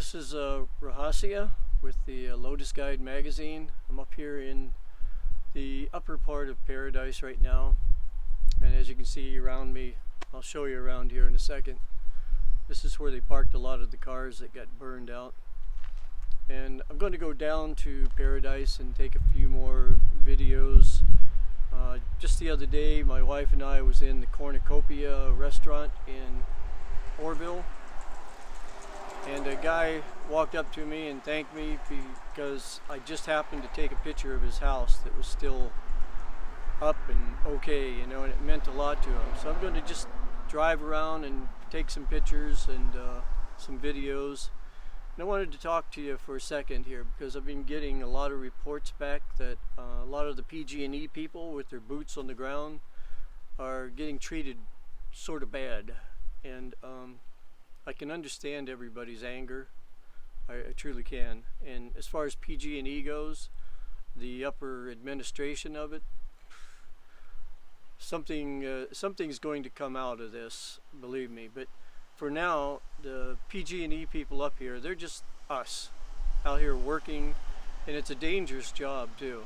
This is Rahasia with the LotusGuide magazine. I'm up here in the upper part of paradise right now, and as you can see around me, I'll show you around here in a second. This is where they parked a lot of the cars that got burned out. And I'm going to go down to paradise and take a few more videos. Just the other day, my wife and I was in the Cornucopia restaurant in Orville, and a guy walked up to me and thanked me because I just happened to take a picture of his house that was still up and okay, you know, and it meant a lot to him. So I'm going to just drive around and take some pictures and some videos. And I wanted to talk to you for a second here because I've been getting a lot of reports back that a lot of the PG&E people with their boots on the ground are getting treated sort of bad. And I can understand everybody's anger. I truly can. And as far as PG&E goes, the upper administration of it, something's going to come out of this, believe me. But for now, the PG&E people up here, they're just us out here working, and it's a dangerous job too.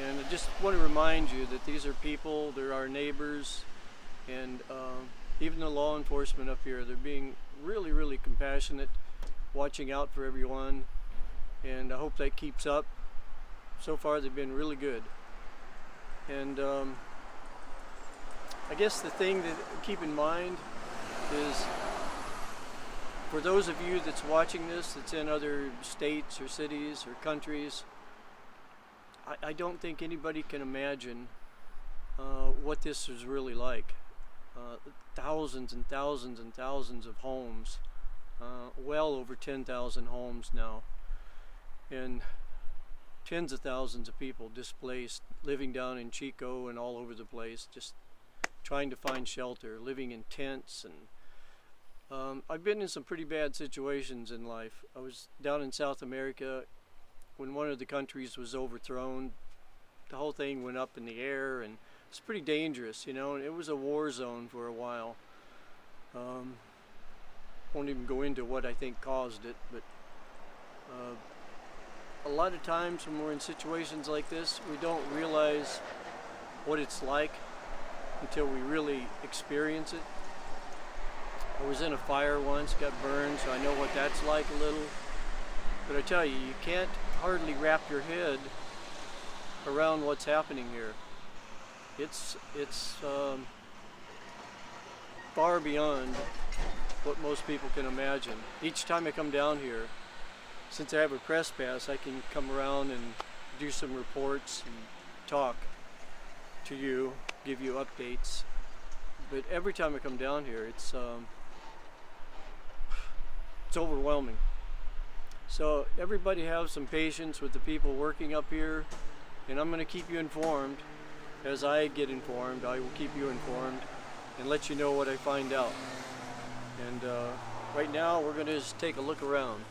And I just want to remind you that these are people, they're our neighbors, and even the law enforcement up here, they're being really, really compassionate, watching out for everyone, and I hope that keeps up. So far they've been really good. And I guess the thing to keep in mind is, for those of you that's watching this, that's in other states or cities or countries, I don't think anybody can imagine what this is really like. Thousands and thousands and thousands of homes, well over 10,000 homes now, and tens of thousands of people displaced, living down in Chico and all over the place, just trying to find shelter, living in tents. And I've been in some pretty bad situations in life. I was down in South America when one of the countries was overthrown. The whole thing went up in the air, and it's pretty dangerous, you know, and it was a war zone for a while. Won't even go into what I think caused it, but a lot of times when we're in situations like this, we don't realize what it's like until we really experience it. I was in a fire once, got burned, so I know what that's like a little. But I tell you, you can't hardly wrap your head around what's happening here. It's far beyond what most people can imagine. Each time I come down here, since I have a press pass, I can come around and do some reports and talk to you, give you updates. But every time I come down here, it's overwhelming. So everybody have some patience with the people working up here, and I'm going to keep you informed. As I get informed, I will keep you informed and let you know what I find out. And right now we're going to just take a look around.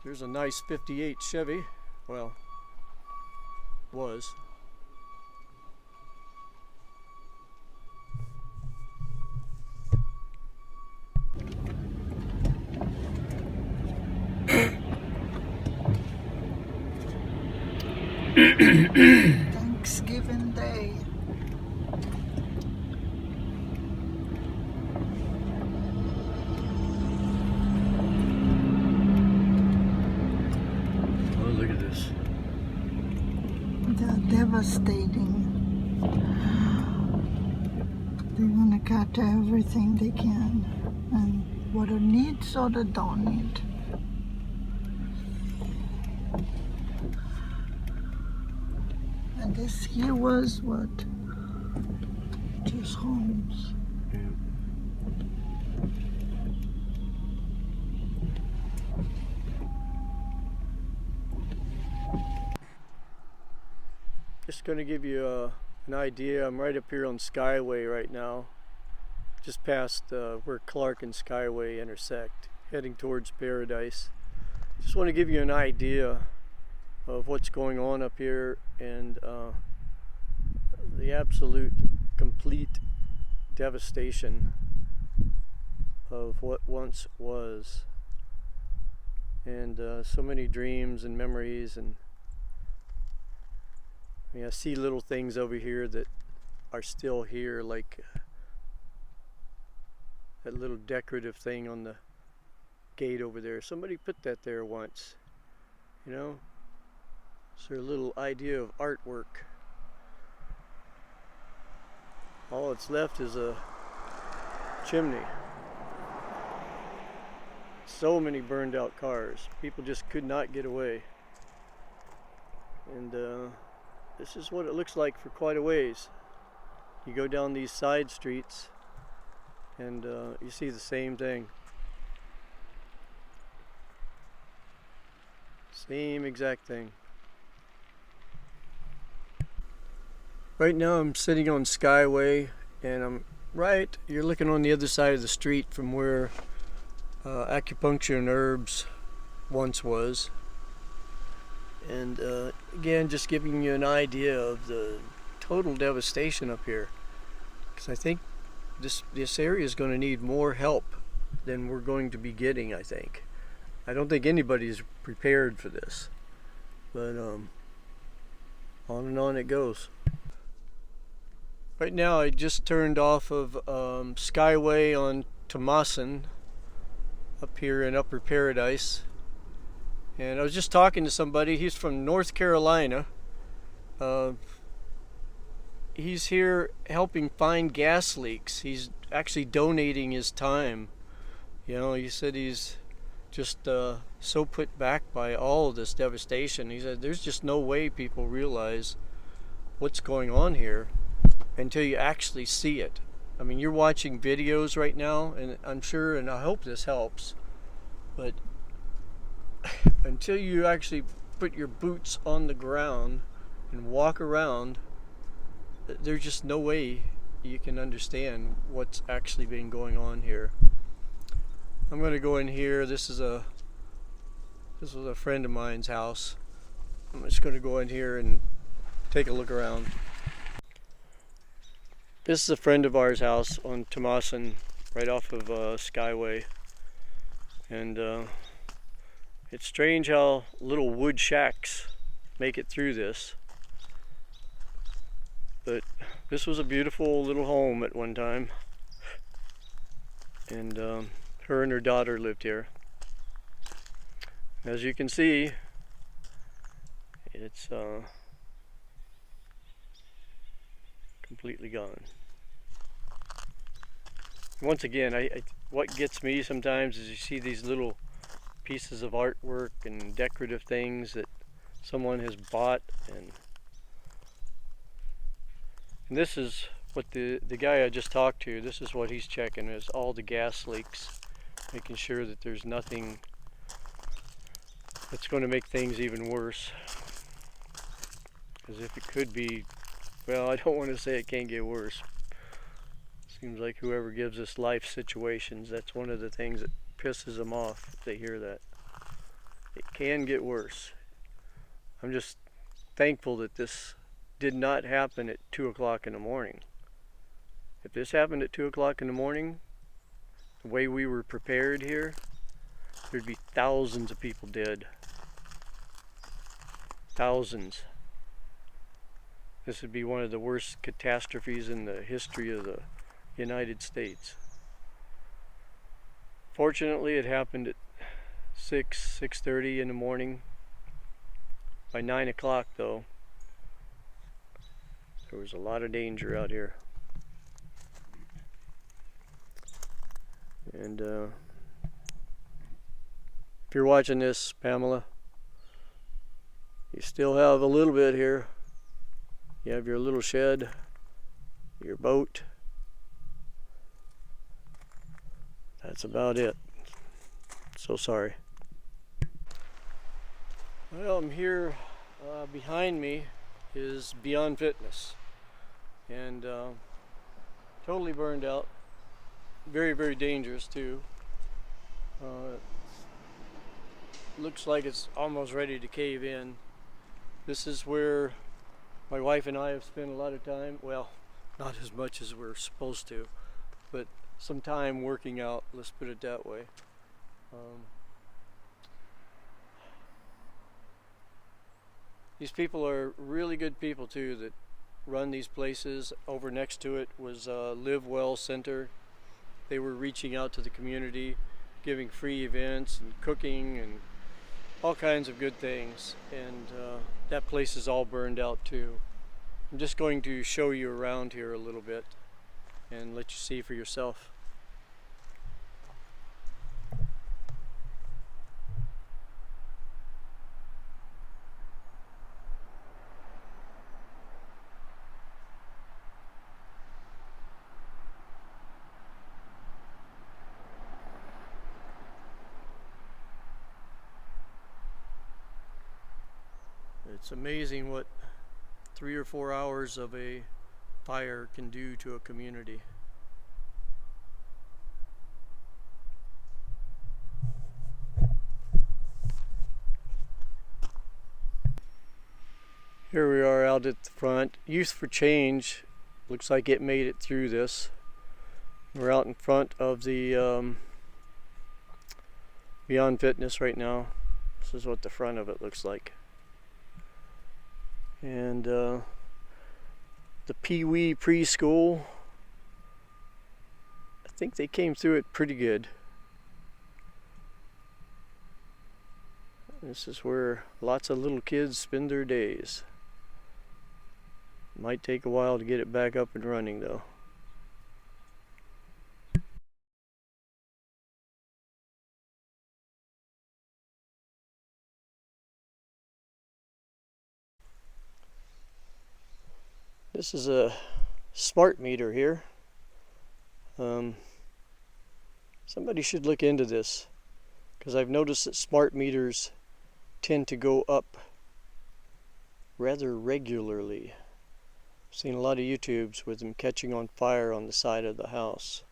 There's a nice 58 Chevy. Well, was. Thanksgiving Day. Oh, look at this. They're devastating. They're gonna cut everything they can, and what it needs or they don't need. And this here was what? Just homes. Yeah. Just going to give you a an idea, I'm right up here on Skyway right now, just past where Clark and Skyway intersect, heading towards Paradise. Just want to give you an idea of what's going on up here and the absolute complete devastation of what once was, and so many dreams and memories. And I mean, I see little things over here that are still here, like that little decorative thing on the gate over there. Somebody put that there once, you know. It's their little idea of artwork. All that's left is a chimney. So many burned out cars. People just could not get away. And this is what it looks like for quite a ways. You go down these side streets and you see the same thing. Same exact thing. Right now I'm sitting on Skyway, and you're looking on the other side of the street from where Acupuncture and Herbs once was. And again, just giving you an idea of the total devastation up here, because I think this area is going to need more help than we're going to be getting. I don't think anybody's prepared for this, but on and on it goes. Right now I just turned off of Skyway on Tomasin up here in Upper Paradise, and I was just talking to somebody. He's from North Carolina. He's here helping find gas leaks. He's actually donating his time. You know, he said he's just so put back by all of this devastation. He said there's just no way people realize what's going on here until you actually see it. I mean, you're watching videos right now, and I'm sure, and I hope this helps, but until you actually put your boots on the ground and walk around, there's just no way you can understand what's actually been going on here. I'm going to go in here. This was a friend of mine's house. I'm just going to go in here and take a look around. This is a friend of ours' house on Tomasin, right off of Skyway. And it's strange how little wood shacks make it through this. But this was a beautiful little home at one time. And her and her daughter lived here. As you can see, it's completely gone. Once again, what gets me sometimes is you see these little pieces of artwork and decorative things that someone has bought, and this is what the guy I just talked to, this is what he's checking, is all the gas leaks, making sure that there's nothing that's going to make things even worse. As if it could be, well, I don't want to say it can't get worse. Seems like whoever gives us life situations, that's one of the things that pisses them off if they hear that. It can get worse. I'm just thankful that this did not happen at 2 o'clock in the morning. If this happened at 2 o'clock in the morning, the way we were prepared here, there'd be thousands of people dead. Thousands. This would be one of the worst catastrophes in the history of the United States. Fortunately, it happened at 6:30 in the morning. By 9 o'clock, though, there was a lot of danger out here. And if you're watching this, Pamela, you still have a little bit here. You have your little shed, your boat. That's about it. So sorry. Well, I'm here. Behind me is Beyond Fitness. and totally burned out. Very, very dangerous too. Looks like it's almost ready to cave in. This is where my wife and I have spent a lot of time. Well, not as much as we're supposed to, but some time working out, let's put it that way. These people are really good people too that run these places. Over next to it was Live Well Center. They were reaching out to the community, giving free events and cooking and all kinds of good things. And that place is all burned out too. I'm just going to show you around here a little bit and let you see for yourself. It's amazing what 3 or 4 hours of a fire can do to a community. Here we are out at the front. Youth for Change looks like it made it through this. We're out in front of the Beyond Fitness right now. This is what the front of it looks like. And the Pee Wee preschool, I think they came through it pretty good. This is where lots of little kids spend their days. Might take a while to get it back up and running though. This is a smart meter here. Somebody should look into this, because I've noticed that smart meters tend to go up rather regularly. I've seen a lot of YouTubes with them catching on fire on the side of the house.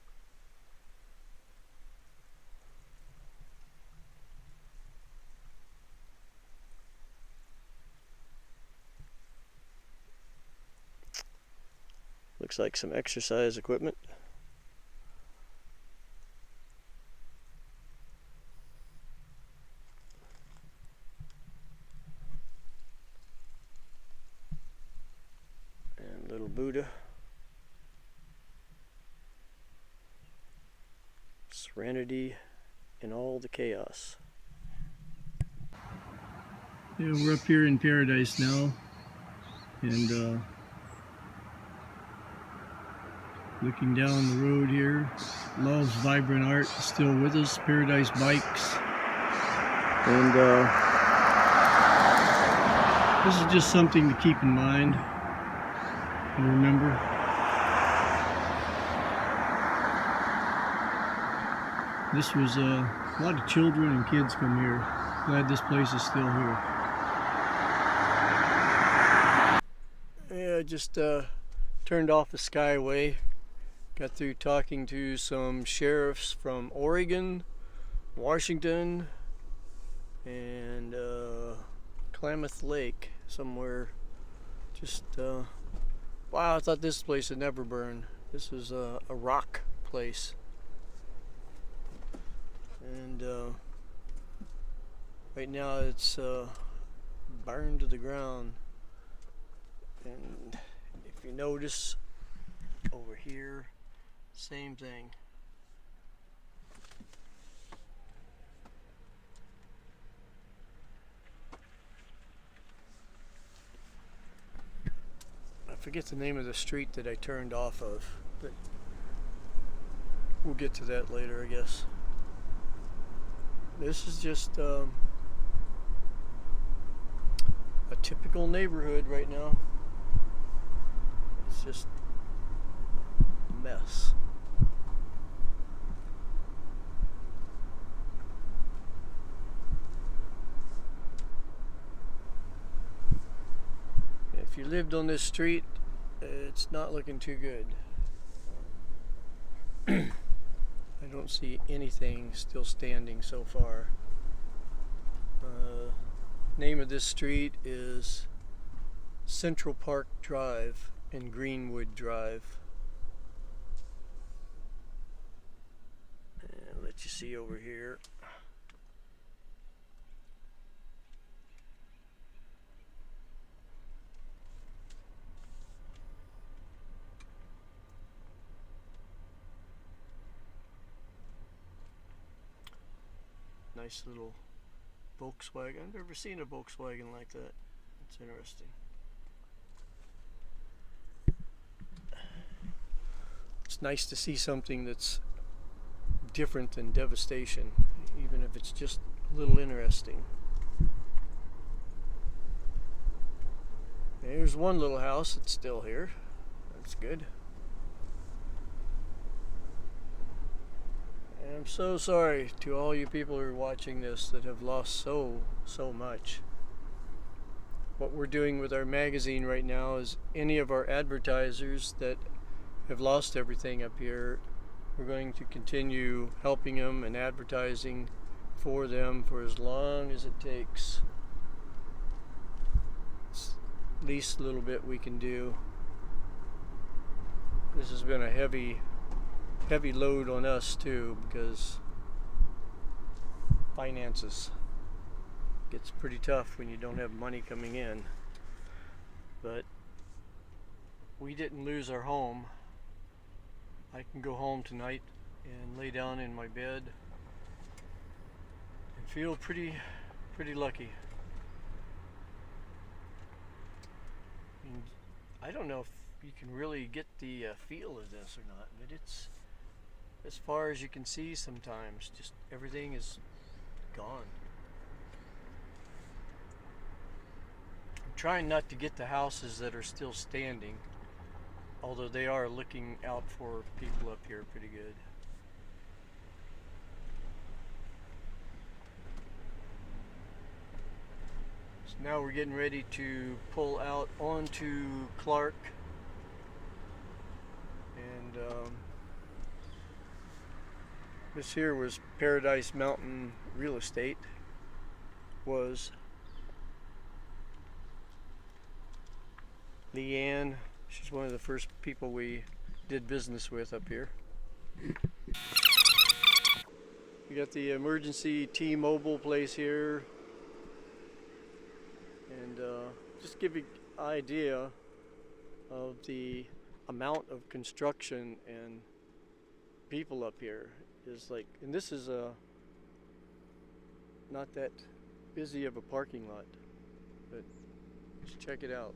Looks like some exercise equipment. And little Buddha. Serenity in all the chaos. Yeah, we're up here in paradise now, and looking down the road here. Love's Vibrant Art is still with us. Paradise Bikes. And this is just something to keep in mind and remember. This was a lot of children and kids come here. Glad this place is still here. Yeah, I just turned off the Skyway. Got through talking to some sheriffs from Oregon, Washington, and Klamath Lake somewhere. Just wow, I thought this place had never burned. This was a rock place, and right now it's burned to the ground. And if you notice over here, same thing. I forget the name of the street that I turned off of, but we'll get to that later, I guess. This is just a typical neighborhood right now. It's just a mess. If you lived on this street, it's not looking too good. I don't see anything still standing so far. Name of this street is Central Park Drive and Greenwood Drive. And I'll let you see over here. Nice little Volkswagen. I've never seen a Volkswagen like that. It's interesting. It's nice to see something that's different than devastation, even if it's just a little interesting. There's one little house that's still here. That's good. And I'm so sorry to all you people who are watching this that have lost so much. What we're doing with our magazine right now is any of our advertisers that have lost everything up here, we're going to continue helping them and advertising for them for as long as it takes. It's the least little bit we can do. This has been a heavy load on us too, because finances gets pretty tough when you don't have money coming in. But we didn't lose our home. I can go home tonight and lay down in my bed and feel pretty lucky. And I don't know if you can really get the feel of this or not, but it's as far as you can see sometimes, just everything is gone. I'm trying not to get the houses that are still standing, although they are looking out for people up here pretty good. So now we're getting ready to pull out onto Clark, and this here was Paradise Mountain Real Estate. Was Leanne, she's one of the first people we did business with up here. We got the emergency T-Mobile place here, and just give you an idea of the amount of construction and people up here is like, and this is not that busy of a parking lot, but just check it out.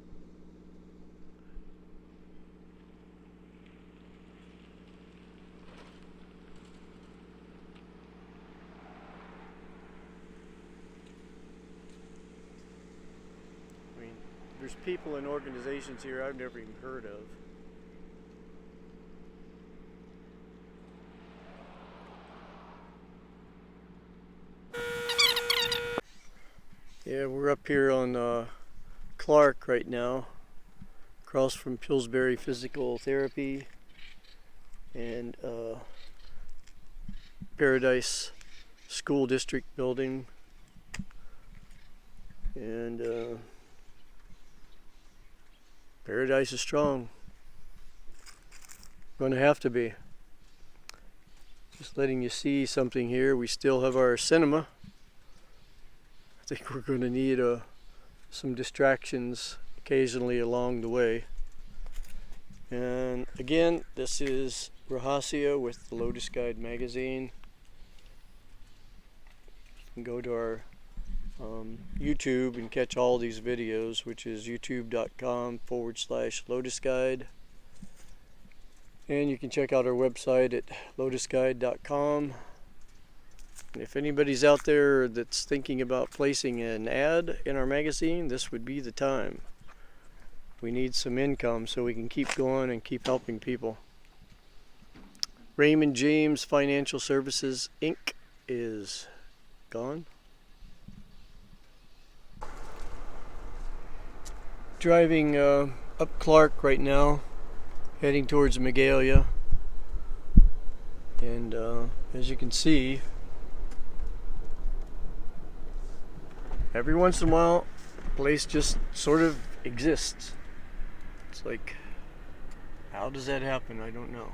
I mean, there's people and organizations here I've never even heard of. Yeah, we're up here on Clark right now, across from Pillsbury Physical Therapy and Paradise School District building, and Paradise is strong. Going to have to be. Just letting you see something here. We still have our cinema. I think we're going to need some distractions occasionally along the way. And again, this is Rahasia with the LotusGuide magazine. You can go to our YouTube and catch all these videos, which is youtube.com/LotusGuide. And you can check out our website at LotusGuide.com. And if anybody's out there that's thinking about placing an ad in our magazine, this would be the time. We need some income so we can keep going and keep helping people. Raymond James Financial Services Inc. is gone. Driving up Clark right now, heading towards Magalia, and as you can see, every once in a while the place just sort of exists. It's like, how does that happen? I don't know.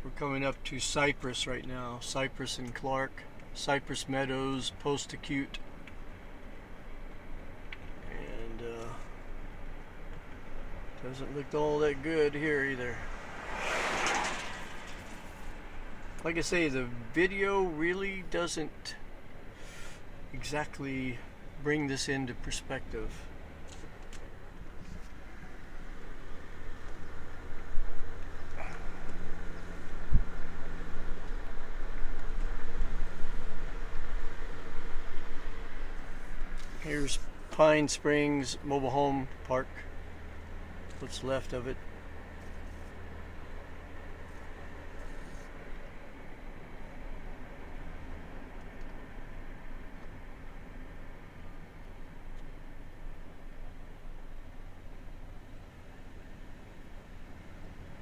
We're coming up to Cypress right now. Cypress and Clark. Cypress Meadows, post-acute. And doesn't look all that good here either. Like I say, the video really doesn't exactly bring this into perspective. Here's Pine Springs Mobile Home Park, what's left of it.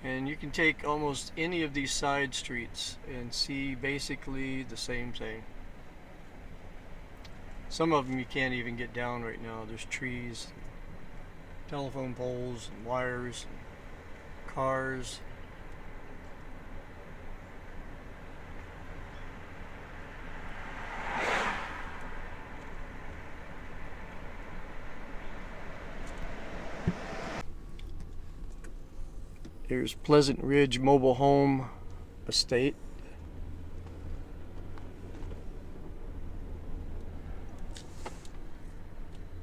And you can take almost any of these side streets and see basically the same thing. Some of them you can't even get down right now. There's trees, telephone poles, and wires, and cars. Here's Pleasant Ridge Mobile Home Estate.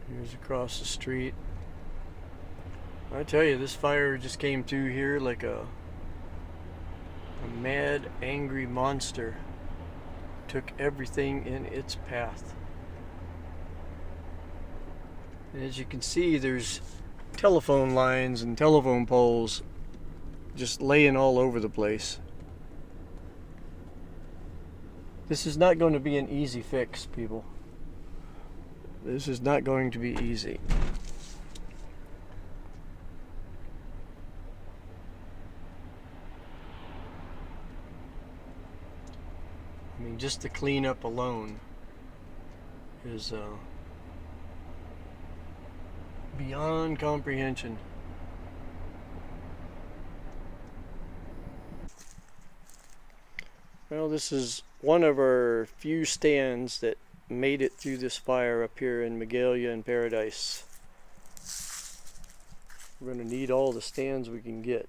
Here's across the street. I tell you, this fire just came through here like a mad, angry monster. Took everything in its path. And as you can see, there's telephone lines and telephone poles just laying all over the place. This is not going to be an easy fix, people. This is not going to be easy. I mean, just the cleanup alone is beyond comprehension. Well, this is one of our few stands that made it through this fire up here in Magalia and Paradise. We're going to need all the stands we can get.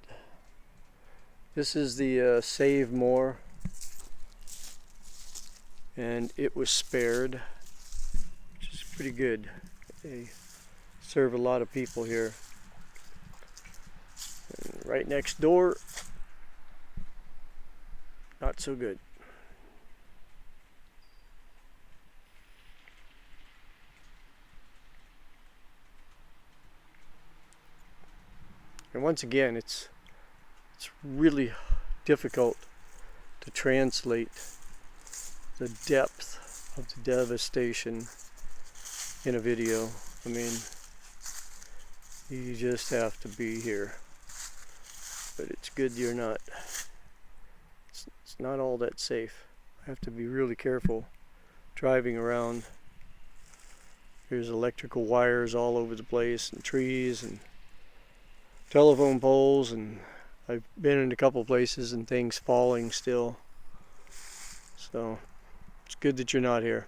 This is the Save More, and it was spared, which is pretty good. They serve a lot of people here. And right next door, not so good. And once again, it's really difficult to translate the depth of the devastation in a video. I mean, you just have to be here. But it's good you're not. It's not all that safe. I have to be really careful driving around. There's electrical wires all over the place, and trees, and telephone poles, and I've been in a couple places and things falling still. So it's good that you're not here.